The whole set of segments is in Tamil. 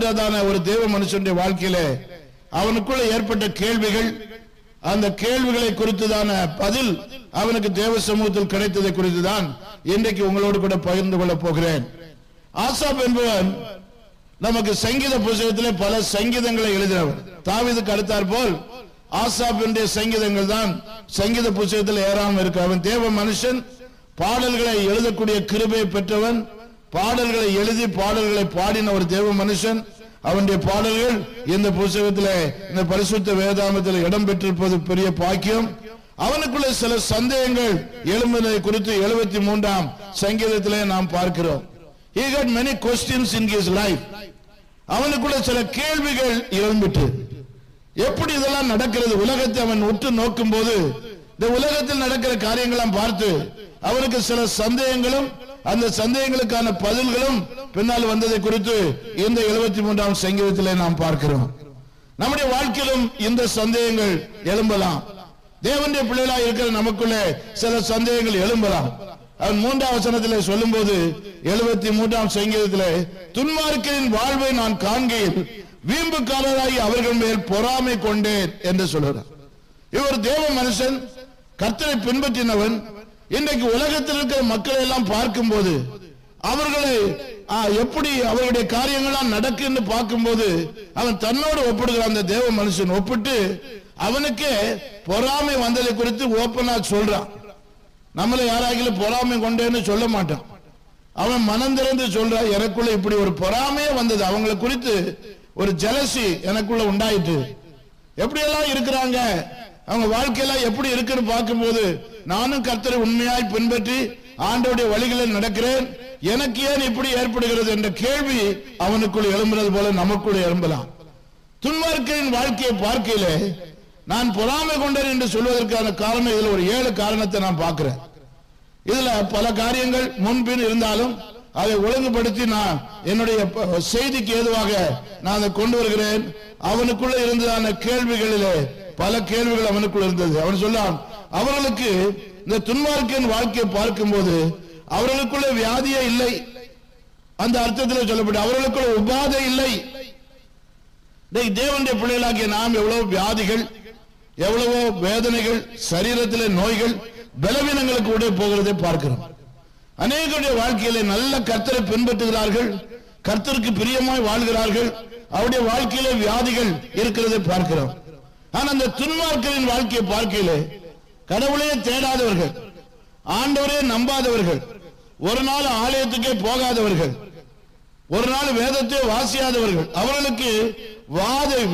வாழ்கிறதான ஒரு தேவ மனுஷனுடைய வாழ்க்கையிலே அவனுக்குள்ள ஏற்பட்ட கேள்விகள், அந்த கேள்விகளை குறித்துதான பதில் அவனுக்கு தேவ சமூகத்தில் கிடைத்ததை குறித்துதான் இன்றைக்கு உங்களோடு கூட பகிர்ந்து கொள்ள போகிறேன். ஆசாப் என்பவன் நமக்கு சங்கீத புத்தகத்திலே பல சங்கீதங்களை எழுதினவர். தாவீதுக்கு அடுத்தாற் போல் ஆசாப்பினுடைய சங்கீதங்கள் தான் சங்கீத புத்தகத்தில் ஏறாமல் இருக்கு. அவன் தேவ மனுஷன், பாடல்களை எழுதக்கூடிய கிருபையை பெற்றவன், பாடல்களை எழுதி பாடல்களை பாடின ஒரு தேவ மனுஷன். அவனுடைய பாடல்கள் இந்த புத்தகத்திலே, இந்த பரிசுத்த வேதாகமத்தில் இடம் பெற்றிருப்பது பெரிய பாக்கியம். அவனுக்குள்ள சில சந்தேகங்கள் எழும்புவதை குறித்து 73ஆம் சங்கீதத்திலே நாம் பார்க்கிறோம். He got many questions in his life. அவனுக்குள்ள சில கேள்விகள் எழும்பிட்டு, எப்படி இதெல்லாம் நடக்கிறது? உலகத்தை அவன் உற்று நோக்கும் போது இந்த உலகத்தில் நடக்கிற காரியங்களாம் பார்த்து அவனுக்கு சில சந்தேகங்களும், அந்த சந்தேகங்களுக்கான பதில்களும் பின்னால் வந்ததை குறித்து இந்த 73ஆம் சங்கீதத்திலே நாம் பார்க்கிறோம். நம்முடைய வாழ்க்கையிலும் இந்த சந்தேகங்கள் எழும்பலாம். தேவனுடைய பிள்ளைகளாக இருக்கிற நமக்குள்ளே சில சந்தேகங்கள் எழும்பலாம். அவன் 3ஆம் வசனத்திலே சொல்லும் போது 73ஆம் சங்கீதத்திலே, துன்மார்க்கரின் வாழ்வை நான் காண்கையில் வீம்புக்காரராகி அவர்கள் மேல் பொறாமை கொண்டேன் என்று சொல்கிறார். இவர் தேவ மனுஷன், கர்த்தரை பின்பற்றினவன். இன்றைக்கு உலகத்தில் இருக்கிற மக்களை எல்லாம் பார்க்கும் போது அவர்களை எப்படி அவருடைய காரியங்கள்லாம் நடக்குன்னு பார்க்கும்போது அவன் தன்னோடு ஒப்பிடுகிறான். அந்த தேவ மனுஷன் ஒப்பிட்டு அவனுக்கே பொறாமை வந்ததை குறித்து ஓப்பனா சொல்றான். நம்மள யாராகிலும் பொறாமை கொண்டேன்னு சொல்ல மாட்டான். அவன் மனம் திறந்து சொல்றான், எனக்குள்ள இப்படி ஒரு பொறாமையே வந்தது, அவங்களை குறித்து ஒரு ஜெலசி எனக்குள்ள உண்டாயிட்டு, எப்படியெல்லாம் இருக்கிறாங்க, அவங்க வாழ்க்கையெல்லாம் எப்படி இருக்குன்னு பார்க்கும்போது நானும் கர்த்தரை உண்மையாய் பின்பற்றி ஆண்டவருடைய வழிகளில் நடக்கிறேன், எனக்கு ஏன் இப்படி ஏற்படுகிறது என்ற கேள்வி அவனுக்குள் எழும்புறது போல நமக்குள்ள எழும்பலாம். துன்மார்க்கரின் வாழ்க்கையை பார்க்கையிலே நான் பொறாமை கொண்டேன் என்று சொல்வதற்கான காரணம், இதுல ஒரு 7 காரணத்தை நான் பார்க்கிறேன். இதுல பல காரியங்கள் முன்பின் இருந்தாலும் அதை ஒழுங்குபடுத்தி நான் என்னுடைய செய்திக்கு ஏதுவாக நான் அதை கொண்டு வருகிறேன். அவனுக்குள்ள இருந்ததான கேள்விகளிலே பல கேள்விகள் அவனுக்குள்ள இருந்தது. அவன் சொல்லான், அவர்களுக்கு இந்த துன்மார்க்கரின் வாழ்க்கையை பார்க்கும்போது அவர்களுக்குள்ள வியாதியே இல்லை, அந்த அர்த்தத்தில் சொல்லப்பட்டு அவர்களுக்குள்ள உபாதை இல்லை. தேவனுடைய பிள்ளைகளாகிய நாம் எவ்வளவு வியாதிகள், எவ்வளவோ வேதனைகள், சரீரத்திலே நோய்கள், பலவீனங்களுக்கு கூட போகிறதை பார்க்கிறோம். அநேகருடைய வாழ்க்கையிலே நல்ல கர்த்தரை பின்பற்றுகிறார்கள், கர்த்தருக்கு பிரியமாய் வாழ்கிறார்கள், அவருடைய வாழ்க்கையிலே வியாதிகள் இருக்கிறதை பார்க்கிறோம். ஆனா அந்த துன்மார்க்கரின் வாழ்க்கையை பார்க்கையிலே கடவுளையே தேடாதவர்கள், ஆண்டவரே நம்பாதவர்கள், ஒரு நாள் ஆலயத்துக்கே போகாதவர்கள், ஒரு நாள் வேதத்தை வாசியாதவர்கள், அவர்களுக்கு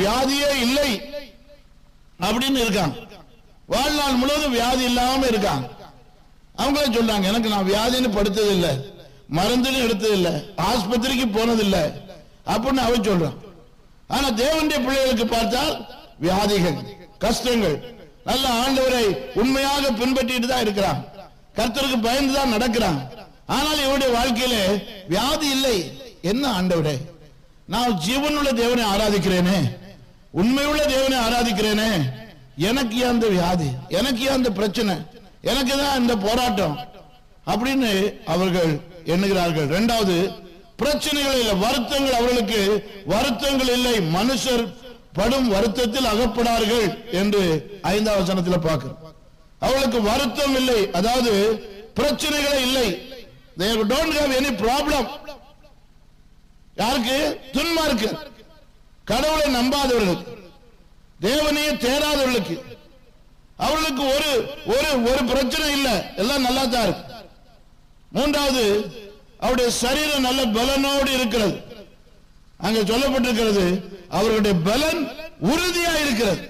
வியாதியே இல்லை அப்படின்னு இருக்காங்க. வாழ்நாள் முழுவதும் வியாதி இல்லாம இருக்காங்க. அவங்களே சொல்றாங்க, எனக்கு நான் வியாதின்னு படுத்தது இல்லை, மருந்துன்னு எடுத்தது இல்லை, ஆஸ்பத்திரிக்கு போனதில்லை அப்படின்னு அவன் சொல்றான். ஆனா தேவனுடைய பிள்ளைகளுக்கு பார்த்தால் வியாதிகள், கஷ்டங்கள், நல்ல ஆண்டவரை உண்மையாக பின்பற்றிட்டு தான் இருக்கிறான், கர்த்தருக்கு பயந்துதான் நடக்கிறான். ஆனால் இவருடைய வாழ்க்கையிலே வியாதி இல்லை. என்ன ஆண்டவரே, நான் ஜீவனுள்ள தேவனை ஆராதிக்கிறேனே, உண்மையுள்ள தேவனை ஆராதிக்கிறேனே, எனக்கு ஏன் அந்த வியாதி, எனக்கு ஏன் அந்த பிரச்சனை, எனக்கு தான் இந்த போராட்டம் அப்படின்னு அவர்கள் எண்ணுகிறார்கள். இரண்டாவது, பிரச்சனைகள் இல்லை, வருத்தங்கள், அவர்களுக்கு வருத்தங்கள் இல்லை, மனுஷர் படும் வருத்தத்தில் அகப்படார்கள் என்று 5ஆம் வசனத்தில் பார்க்கிறோம். அவர்களுக்கு வருத்தம் இல்லை, அதாவது பிரச்சனைகளே இல்லை. They don't have any problem. யாருக்கு? துன்மார்க்கர், கடவுளை நம்பாதவர்களுக்கு, தேவனையே தேடாதவர்களுக்கு, அவர்களுக்கு ஒரு பிரச்சனை இல்லை, எல்லாம் நல்லா தான் இருக்கு. மூன்றாவது, அவருடைய சரீரம் நல்ல பலனோடு இருக்கிறது. அங்க சொல்லப்பட்டிருக்கிறது, அவர்களுடைய பலன் உறுதியா இருக்கிறது,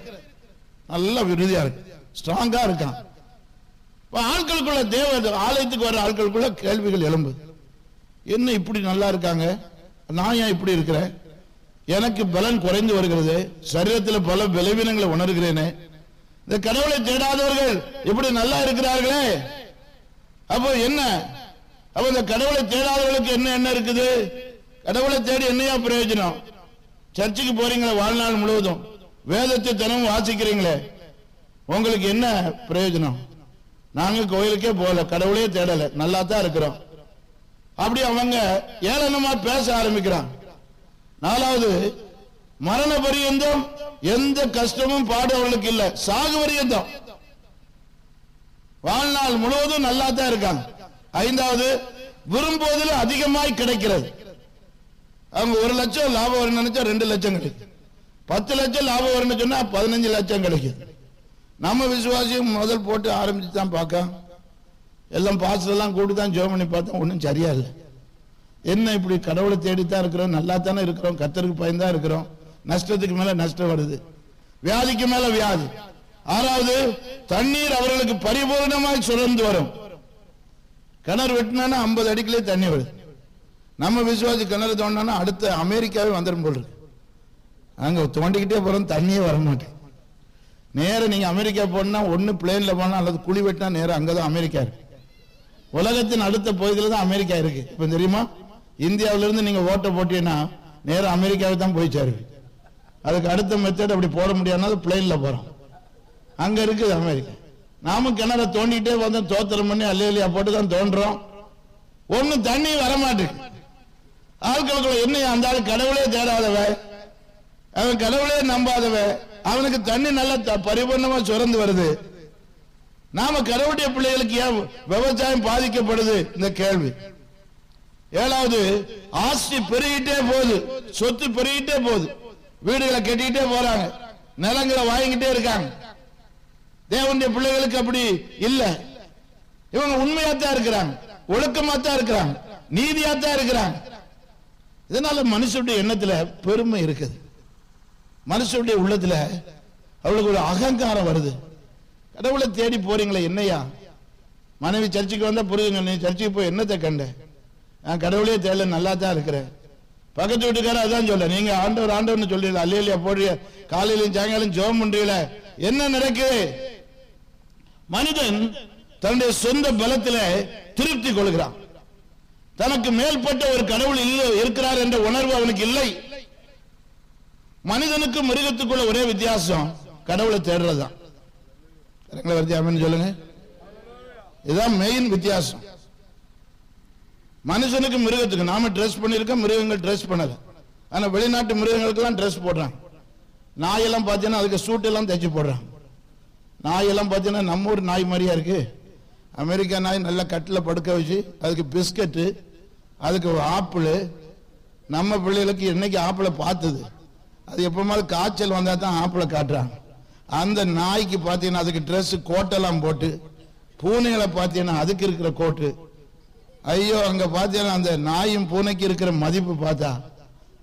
நல்ல உறுதியா இருக்கு, ஸ்ட்ராங்கா இருக்கான். ஆட்களுக்குள்ள தேவ ஆலயத்துக்கு வர ஆட்களுக்குள்ள கேள்விகள் எழும்புது. என்ன இப்படி நல்லா இருக்காங்க, நான் ஏன் இப்படி இருக்கிறேன், எனக்கு பலன் குறைந்து வருகிறது, சரீரத்தில் பல பலவீனங்களை உணர்கிறேனே, இந்த கடவுளை தேடாதவர்கள் இப்படி நல்லா இருக்கிறார்களே, அப்போ என்ன, அப்ப இந்த கடவுளை தேடாதவர்களுக்கு என்ன இருக்குது, கடவுளை தேடி என்னையா பிரயோஜனம்? சர்ச்சுக்கு போறீங்களே வாழ்நாள் முழுவதும், வேதத்தை தினமும் வாசிக்கிறீங்களே, உங்களுக்கு என்ன பிரயோஜனம்? நாங்க கோயிலுக்கே போகல, கடவுளே தேடல, நல்லா தான் இருக்கிறோம். அப்படி அவங்க ஏளனமா பேச ஆரம்பிக்கிறான். நாலாவது, மரண பரியந்தம் எந்த கஷ்டமும் பாடு அவர்களுக்கு இல்ல, சாகு பரியந்தம் வாழ்நாள் முழுவதும் நல்லா தான் இருக்காங்க. ஐந்தாவது, விரும்புவதில் அதிகமாய் கிடைக்கிறது. அவங்க 1 லட்சம் லாபம் வரணும்னு நினைச்சா 2 லட்சம் கிடைக்கும், 10 லட்சம் லாபம் வரணும்னு சொன்னா 15 லட்சம் கிடைக்கும். நம்ம விசுவாசியும் முதல் போட்டு ஆரம்பிச்சு தான் பார்க்க, எல்லாம் பாஸ்டர் எல்லாம் கூட்டி தான் ஜெபம் பண்ணி பார்த்தோம், ஒன்றும் சரியா இல்லை. என்ன இப்படி கடவுளை தேடித்தான் இருக்கிறோம், நல்லா தானே இருக்கிறோம், கர்த்தருக்கு பயந்தா இருக்கிறோம், நஷ்டத்துக்கு மேல நஷ்டம் வருது, வியாதிக்கு மேல வியாதி. ஆறாவது, தண்ணீர் அவர்களுக்கு பரிபூர்ணமாய் சுரந்து வரும். கிணறு வெட்டினா 50 அடிக்குள்ளே தண்ணி வருது. நம்ம விசுவாசி கிணறு தோண்டினா அடுத்த அமெரிக்காவே வந்துடும் போல் இருக்கு. அங்க தோண்டிக்கிட்டே போறோம், தண்ணியே வர மாட்டேன். நேரம் நீங்க அமெரிக்கா போனா ஒன்னு பிளேன்ல போனா அல்லது குழி வெட்டினா நேரம் அங்கதான் அமெரிக்கா இருக்கு. உலகத்தின் அடுத்த பகுதியில் தான் அமெரிக்கா இருக்கு. இப்ப தெரியுமா, இந்தியாவிலிருந்து நீங்க ஓட்ட போட்டீங்கன்னா நேரம் அமெரிக்காவை தான் போய் சேருது. அதுக்கு அடுத்த மெத்தட் அப்படி போட முடியாதுன்னா பிளேன்ல போறோம், அங்க இருக்குது அமெரிக்கா. நாம கிணற தோண்டிக்கிட்டே வந்து தோத்திரம் பண்ணி அல்லையா போட்டு தான் தோன்றோம், ஒன்னும் தண்ணி வரமாட்டேங்குது. ஆட்களுக்குள்ள என்ன, அந்த ஆள் கடவுளே தேடாதவ, அவன் கடவுளே நம்பாதவ, அவனுக்கு தண்ணி நல்லா பரிபூர்ணமா சுரந்து வருது. நாம கடவுளுடைய பிள்ளைகளுக்கு ஏன் விவசாயம் பாதிக்கப்படுது? இந்த கேள்வி. ஏழாவது, ஆஸ்தி பெருகிட்டே போகுது, சொத்து பெருகிட்டே போகுது, வீடுகளை கட்டிக்கிட்டே போறாங்க, நிலங்களை வாங்கிட்டே இருக்காங்க. தேவனுடைய பிள்ளைகளுக்கு அப்படி இல்ல. இவங்க உண்மையாத்தான் இருக்கிறாங்க, ஒழுக்கமாத்தான் இருக்கிறாங்க, நீதியாத்தான் இருக்கிறாங்க. இதனால மனுஷனுடைய எண்ணத்துல பெருமை இருக்குது, மனுஷனுடைய உள்ளத்துல அவளுக்கு ஒரு அகங்காரம் வருது. கடவுளை தேடி போறீங்களே, என்னையா மனைவி சர்ச்சைக்கு வந்தா புரியுங்க, நீ சர்ச்சைக்கு போய் என்னத்தை கண்ட, நான் கடவுளே தேடல, நல்லா தான் இருக்கிறேன். பக்கத்து வீட்டுக்கார அதான் சொல்ல, நீங்க ஆண்டவர் ஆண்டவர்னு சொல்றீங்களா, அல்லையா போடுற, காலையிலும் சாயங்காலம் ஜெபம் பண்றீங்கள, என்ன நடக்குது? மனிதன் தன்னுடைய சொந்த பலத்தில திருப்தி கொள்கிறான். தனக்கு மேல்பட்ட ஒரு கடவுள் இருக்கிறார் என்ற உணர்வு அவனுக்கு இல்லை. மனிதனுக்கு மிருகத்துக்குள்ள ஒரே வித்தியாசம், கடவுளை தேடுறதுதான். சொல்லுங்க, இதுதான் மெயின் வித்தியாசம். மனுஷனுக்கு மிருகத்துக்கு நாம ட்ரெஸ் பண்ணிருக்கோம், மிருகங்கள் ட்ரெஸ் பண்ணல. ஆனா வெளிநாட்டு மிருகங்களுக்கு எல்லாம் ட்ரெஸ் போடுறாங்க. நாயெல்லாம் பார்த்தீங்கன்னா அதுக்கு சூட் எல்லாம் தைச்சு போடுறாங்க. நாயெல்லாம் பார்த்தீங்கன்னா நம்ம ஊர் நாய் மாதிரியா இருக்கு. அமெரிக்கா நாய் நல்ல கட்டில் படுக்க வச்சு அதுக்கு பிஸ்கட்டு, அதுக்கு ஆப்பிள். நம்ம பிள்ளைகளுக்கு என்னைக்கு ஆப்பிளை பார்த்தது, அது எப்பமாவது காய்ச்சல் வந்தா தான் ஆப்பிளை காட்டுறாங்க. அந்த நாய்க்கு பார்த்தீங்கன்னா அதுக்கு ட்ரெஸ் கோட்டெல்லாம் போட்டு, பூனைகளை பார்த்தீங்கன்னா அதுக்கு இருக்கிற கோட்டு. ஐயோ, அங்க பார்த்தீங்கன்னா அந்த நாயும் பூனைக்கு இருக்கிற மதிப்பு பார்த்தா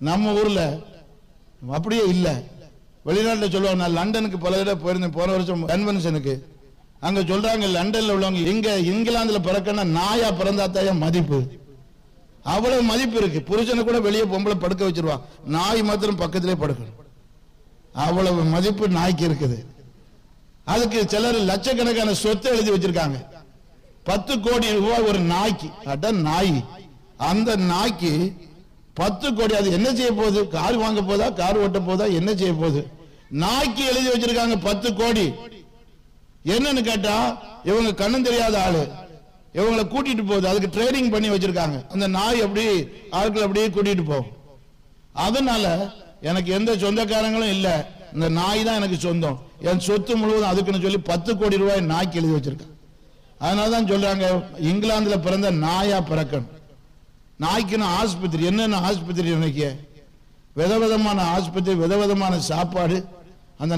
நம்ம ஊர்ல அப்படியே இல்லை. வெளிநாட்டில் சொல்லுவாங்க, நான் லண்டனுக்கு பல தடவை போயிருந்தேன், போன வருஷம் கன்வென்ஷனுக்கு. அங்க சொல்றாங்க, லண்டன்ல உள்ளவங்க இங்க இங்கிலாந்துல பிறக்கன்னா நாயா பிறந்தாத்தாயா மதிப்பு, அவ்வளவு மதிப்பு இருக்கு. புருஷனை கூட வெளியே பொம்பளை படுக்க வச்சிருவா, நாய் மாத்திரம் பக்கத்திலே படுக்கணும், அவ்வளவு மதிப்பு நாய்க்கு இருக்குது. அதுக்கு சிலர் லட்சக்கணக்கான சொத்தை எழுதி வச்சிருக்காங்க. 10 கோடி ரூபாய் ஒரு நாய்க்கு. அதான் நாய், அந்த நாய்க்கு 10 கோடி. அது என்ன செய்ய போகுது? கார் வாங்க போதா, கார் ஓட்ட போதா, என்ன செய்ய போகுது? நாய்க்கு எழுதி வச்சிருக்காங்க 10 கோடி. என்னன்னு கேட்டா, இவங்க கண்ணும் தெரியாத ஆளு, இவங்களை கூட்டிட்டு போகுது, அதுக்கு ட்ரைனிங் பண்ணி வச்சிருக்காங்க. அந்த நாய் அப்படி ஆட்கள் அப்படியே கூட்டிட்டு போகும். அதனால எனக்கு எந்த சொந்தக்காரங்களும் இல்ல, இந்த நாய் தான் எனக்கு சொந்தம், என் சொத்து முழுவதும் அதுக்குன்னு சொல்லி 10 கோடி ரூபாய் நாய்க்கு எழுதி வச்சிருக்காங்க. அதனாலதான் சொல்றாங்க, இங்கிலாந்துல பிறந்த நாயா பிறக்கணும். நாய்க்குன்னு ஆஸ்பத்திரி, என்னென்ன ஆஸ்பத்திரி, இன்னைக்கு விதவிதமான ஆஸ்பத்திரி, விதவிதமான சாப்பாடு. அந்த